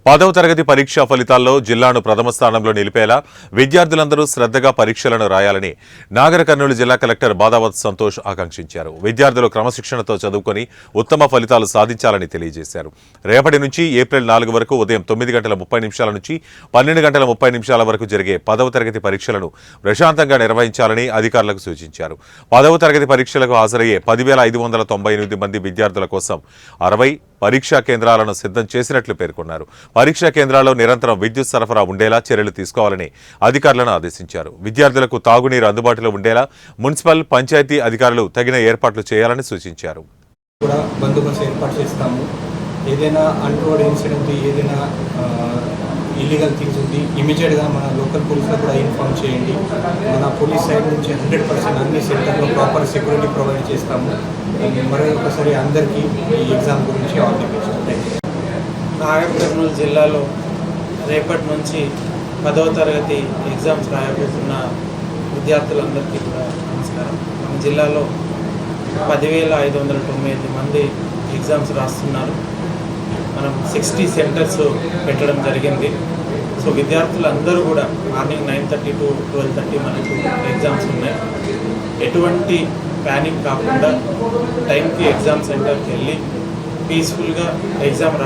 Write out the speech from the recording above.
10వ తరగతి పరీక్షా ఫలితాల్లో జిల్లాను ప్రథమ స్థానంలో నిలిపేలా విద్యార్థులందరూ శ్రద్ధగా పరీక్షలను రాయాలని నాగర్ కర్నూలు జిల్లా కలెక్టర్ బాదావత్ సంతోష్ ఆకాంక్షించారు. విద్యార్థులు క్రమశిక్షణతో చదువుకొని ఉత్తమ ఫలితాలు సాధించాలని తెలియజేశారు. రేపటి నుంచి ఏప్రిల్ 4 వరకు ఉదయం 9:30 నుంచి 12:30 వరకు జరిగే 10వ తరగతి పరీక్షలను ప్రశాంతంగా నిర్వహించాలని అధికారులకు సూచించారు. 10వ తరగతి పరీక్షలకు హాజరయ్యే 10,598 మంది విద్యార్థుల కోసం 60 పరీక్షా కేంద్రాలను సిద్ధం చేసినట్లు పేర్కొన్నారు. పరీక్షా కేంద్రాల్లో నిరంతరం విద్యుత్ సరఫరా ఉండేలా చర్యలు తీసుకోవాలని అధికారులను ఆదేశించారు. విద్యార్థులకు తాగునీరు అందుబాటులో ఉండేలా మున్సిపల్, పంచాయతీ అధికారులు తగిన ఏర్పాట్లు చేయాలని సూచించారు. బందోబస్తు ఏర్పాటు చేస్తాము. ఏదైనా అన్‌టోవర్డ్ ఇన్సిడెంట్, ఏదైనా ఇల్లీగల్ థింగ్స్ ఉంది, ఇమీడియట్గా మన లోకల్ పోలీసులకు కూడా ఇన్ఫార్మ్ చేయండి. మన పోలీస్ సైడ్ నుంచి 100% అన్ని సెంటర్లో ప్రాపర్ సెక్యూరిటీ ప్రొవైడ్ చేస్తాము. మరొకసారి అందరికీ ఈ ఎగ్జామ్ గురించి all the best. Nagar Kurnool జిల్లాలో రేపటి నుంచి 10వ తరగతి ఎగ్జామ్స్ రాయబోతున్న విద్యార్థులందరికీ కూడా నమస్కారం. మన జిల్లాలో 10,598 మంది ఎగ్జామ్స్ రాస్తున్నారు. మనం 60 సెంటర్స్ పెట్టడం జరిగింది. సో విద్యార్థులందరూ కూడా మార్నింగ్ 9:30 to 12:30 మనకు ఎగ్జామ్స్ ఉన్నాయి. ఎటువంటి ప్యానిక్ కాకుండా టైంకి ఎగ్జామ్ సెంటర్కి వెళ్ళి పీస్ఫుల్గా ఎగ్జామ్